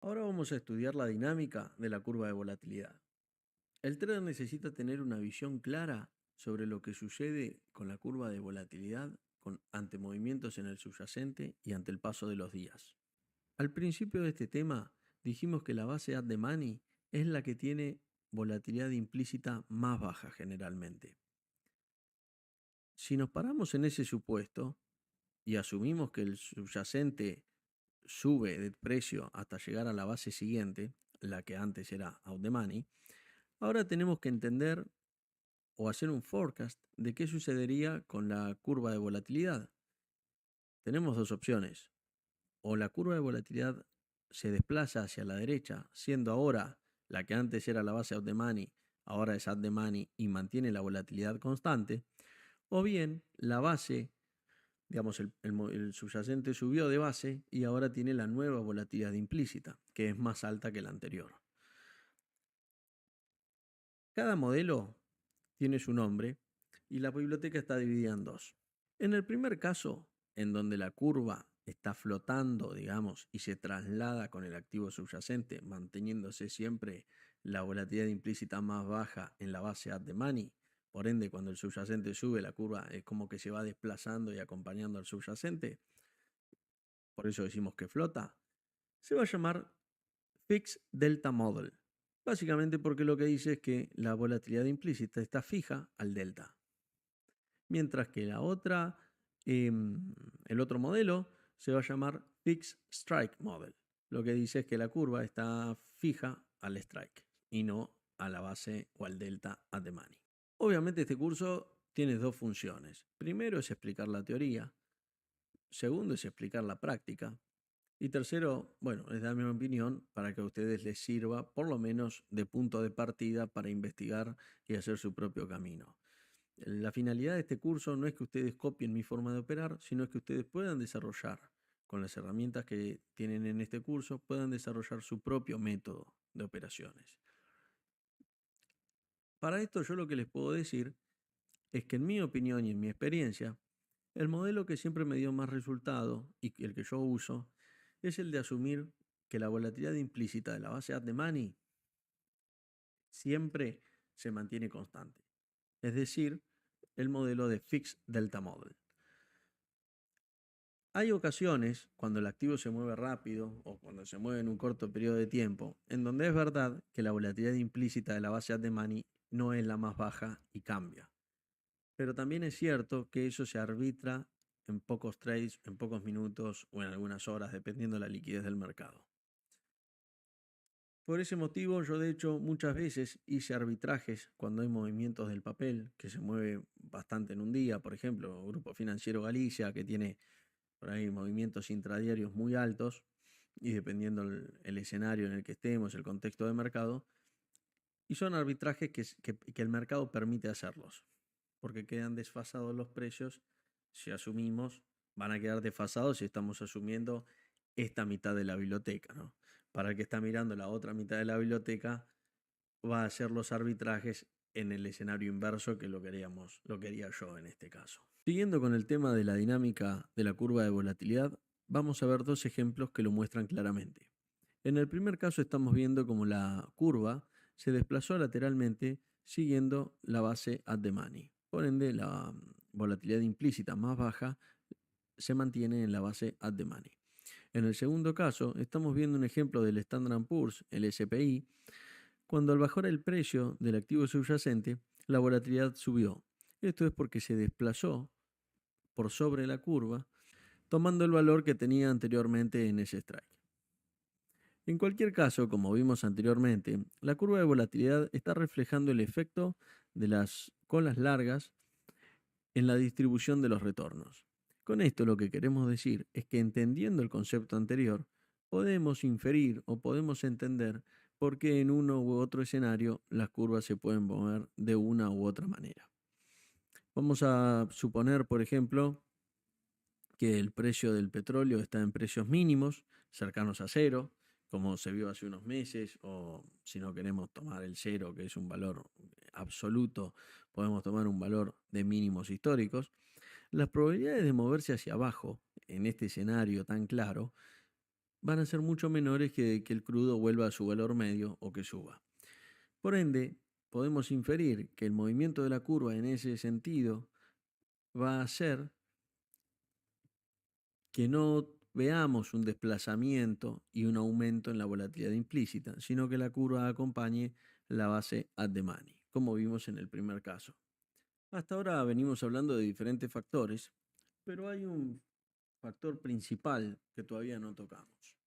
Ahora vamos a estudiar la dinámica de la curva de volatilidad. El trader necesita tener una visión clara sobre lo que sucede con la curva de volatilidad ante movimientos en el subyacente y ante el paso de los días. Al principio de este tema dijimos que la base at the money es la que tiene volatilidad implícita más baja generalmente. Si nos paramos en ese supuesto y asumimos que el subyacente sube de precio hasta llegar a la base siguiente, la que antes era out the money, ahora tenemos que entender o hacer un forecast de qué sucedería con la curva de volatilidad. Tenemos dos opciones. O la curva de volatilidad se desplaza hacia la derecha, siendo ahora la que antes era la base out the money, ahora es at the money y mantiene la volatilidad constante. O bien la base, digamos, el subyacente subió de base y ahora tiene la nueva volatilidad implícita, que es más alta que la anterior. Cada modelo tiene su nombre y la biblioteca está dividida en dos. En el primer caso, en donde la curva está flotando, digamos, y se traslada con el activo subyacente, manteniéndose siempre la volatilidad implícita más baja en la base at the money, por ende, cuando el subyacente sube, la curva es como que se va desplazando y acompañando al subyacente, por eso decimos que flota, se va a llamar Fixed Delta Model. Básicamente porque lo que dice es que la volatilidad implícita está fija al delta. Mientras que el otro modelo se va a llamar Fixed Strike Model. Lo que dice es que la curva está fija al strike y no a la base o al delta at the money. Obviamente este curso tiene dos funciones. Primero es explicar la teoría. Segundo es explicar la práctica. Y tercero, bueno, es dar mi opinión para que a ustedes les sirva por lo menos de punto de partida para investigar y hacer su propio camino. La finalidad de este curso no es que ustedes copien mi forma de operar, sino que ustedes puedan desarrollar, con las herramientas que tienen en este curso, puedan desarrollar su propio método de operaciones. Para esto yo lo que les puedo decir es que en mi opinión y en mi experiencia, el modelo que siempre me dio más resultado y el que yo uso es el de asumir que la volatilidad implícita de la base at the money siempre se mantiene constante. Es decir, el modelo de Fixed Delta Model. Hay ocasiones cuando el activo se mueve rápido o cuando se mueve en un corto periodo de tiempo, en donde es verdad que la volatilidad implícita de la base at the money no es la más baja y cambia. Pero también es cierto que eso se arbitra en pocos trades, en pocos minutos o en algunas horas, dependiendo de la liquidez del mercado. Por ese motivo, yo de hecho muchas veces hice arbitrajes cuando hay movimientos del papel, que se mueve bastante en un día, por ejemplo, Grupo Financiero Galicia, que tiene por ahí movimientos intradiarios muy altos, y dependiendo el escenario en el que estemos, el contexto de mercado, y son arbitrajes que el mercado permite hacerlos, porque quedan desfasados los precios si asumimos, van a quedar desfasados si estamos asumiendo esta mitad de la biblioteca, ¿no? Para el que está mirando la otra mitad de la biblioteca, va a hacer los arbitrajes en el escenario inverso que lo quería yo en este caso. Siguiendo con el tema de la dinámica de la curva de volatilidad, vamos a ver dos ejemplos que lo muestran claramente. En el primer caso estamos viendo cómo la curva se desplazó lateralmente siguiendo la base at the money. Por ende, la volatilidad implícita más baja se mantiene en la base at the money. En el segundo caso, estamos viendo un ejemplo del Standard & Poor's, el SPI, cuando al bajar el precio del activo subyacente, la volatilidad subió. Esto es porque se desplazó por sobre la curva, tomando el valor que tenía anteriormente en ese strike. En cualquier caso, como vimos anteriormente, la curva de volatilidad está reflejando el efecto de las colas largas en la distribución de los retornos. Con esto lo que queremos decir es que entendiendo el concepto anterior, podemos inferir o podemos entender por qué en uno u otro escenario las curvas se pueden mover de una u otra manera. Vamos a suponer, por ejemplo, que el precio del petróleo está en precios mínimos, cercanos a cero, como se vio hace unos meses, o si no queremos tomar el cero, que es un valor absoluto, podemos tomar un valor de mínimos históricos. Las probabilidades de moverse hacia abajo en este escenario tan claro van a ser mucho menores que el crudo vuelva a su valor medio o que suba. Por ende, podemos inferir que el movimiento de la curva en ese sentido va a ser que no veamos un desplazamiento y un aumento en la volatilidad implícita, sino que la curva acompañe la base at the money, como vimos en el primer caso. Hasta ahora venimos hablando de diferentes factores, pero hay un factor principal que todavía no tocamos.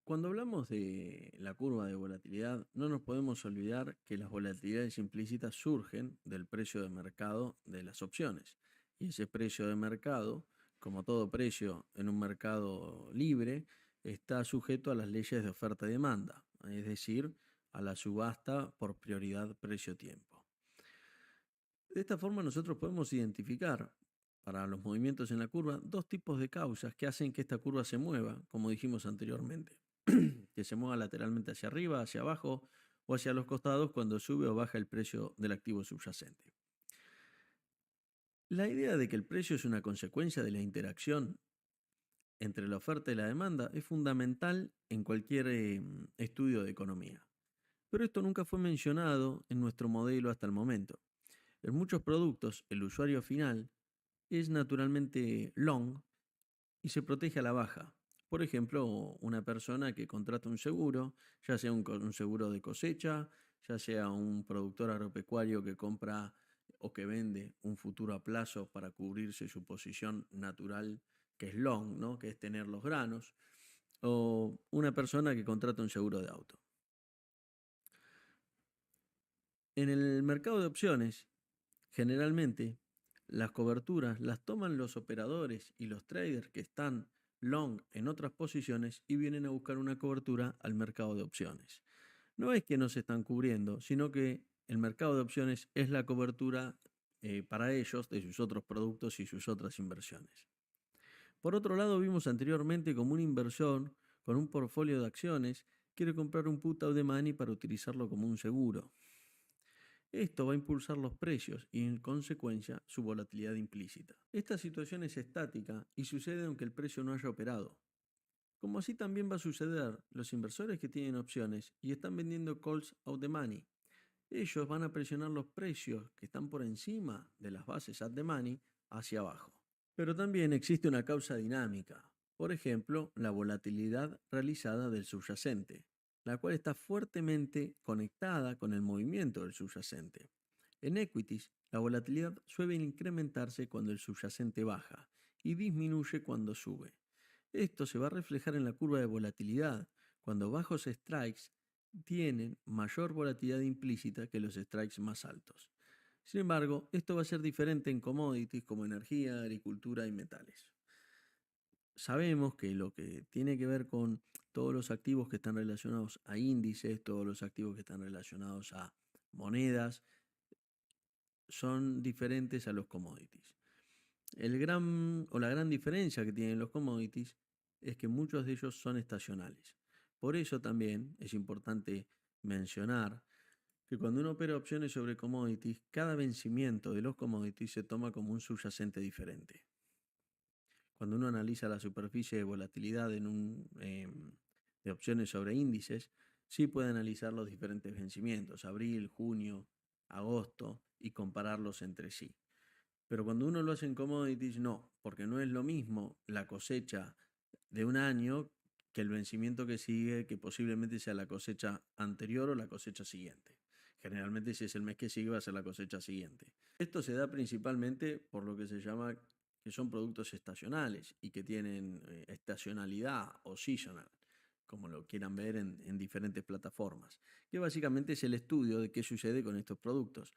Cuando hablamos de la curva de volatilidad, no nos podemos olvidar que las volatilidades implícitas surgen del precio de mercado de las opciones. Y ese precio de mercado, como todo precio en un mercado libre, está sujeto a las leyes de oferta y demanda, es decir, a la subasta por prioridad precio-tiempo. De esta forma nosotros podemos identificar para los movimientos en la curva dos tipos de causas que hacen que esta curva se mueva, como dijimos anteriormente, que se mueva lateralmente hacia arriba, hacia abajo o hacia los costados cuando sube o baja el precio del activo subyacente. La idea de que el precio es una consecuencia de la interacción entre la oferta y la demanda es fundamental en cualquier estudio de economía. Pero esto nunca fue mencionado en nuestro modelo hasta el momento. En muchos productos, el usuario final es naturalmente long y se protege a la baja. Por ejemplo, una persona que contrata un seguro, ya sea un seguro de cosecha, ya sea un productor agropecuario que compra o que vende un futuro a plazo para cubrirse su posición natural, que es long, ¿no? Que es tener los granos, o una persona que contrata un seguro de auto. En el mercado de opciones, generalmente, las coberturas las toman los operadores y los traders que están long en otras posiciones y vienen a buscar una cobertura al mercado de opciones. No es que no se están cubriendo, sino que el mercado de opciones es la cobertura para ellos de sus otros productos y sus otras inversiones. Por otro lado, vimos anteriormente como una inversión con un portfolio de acciones quiere comprar un put out the money para utilizarlo como un seguro. Esto va a impulsar los precios y en consecuencia su volatilidad implícita. Esta situación es estática y sucede aunque el precio no haya operado. Como así también va a suceder los inversores que tienen opciones y están vendiendo calls out the money. Ellos van a presionar los precios que están por encima de las bases at the money hacia abajo. Pero también existe una causa dinámica, por ejemplo, la volatilidad realizada del subyacente, la cual está fuertemente conectada con el movimiento del subyacente. En equities, la volatilidad suele incrementarse cuando el subyacente baja y disminuye cuando sube. Esto se va a reflejar en la curva de volatilidad, cuando bajos strikes tienen mayor volatilidad implícita que los strikes más altos. Sin embargo, esto va a ser diferente en commodities como energía, agricultura y metales. Sabemos que lo que tiene que ver con todos los activos que están relacionados a índices, todos los activos que están relacionados a monedas, son diferentes a los commodities. La gran diferencia que tienen los commodities es que muchos de ellos son estacionales. Por eso también es importante mencionar que cuando uno opera opciones sobre commodities, cada vencimiento de los commodities se toma como un subyacente diferente. Cuando uno analiza la superficie de volatilidad de opciones sobre índices, sí puede analizar los diferentes vencimientos, abril, junio, agosto, y compararlos entre sí. Pero cuando uno lo hace en commodities, no, porque no es lo mismo la cosecha de un año que el vencimiento que sigue, que posiblemente sea la cosecha anterior o la cosecha siguiente. Generalmente si es el mes que sigue va a ser la cosecha siguiente. Esto se da principalmente por lo que se llama que son productos estacionales y que tienen estacionalidad o seasonal, como lo quieran ver en diferentes plataformas, que básicamente es el estudio de qué sucede con estos productos.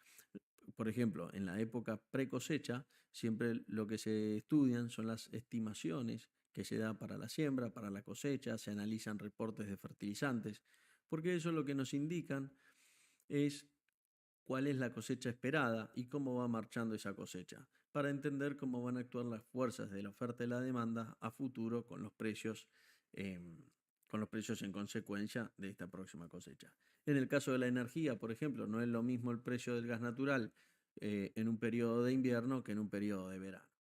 Por ejemplo, en la época pre-cosecha, siempre lo que se estudian son las estimaciones que se da para la siembra, para la cosecha, se analizan reportes de fertilizantes, porque eso lo que nos indican es cuál es la cosecha esperada y cómo va marchando esa cosecha, para entender cómo van a actuar las fuerzas de la oferta y la demanda a futuro con los precios en consecuencia de esta próxima cosecha. En el caso de la energía, por ejemplo, no es lo mismo el precio del gas natural en un periodo de invierno que en un periodo de verano.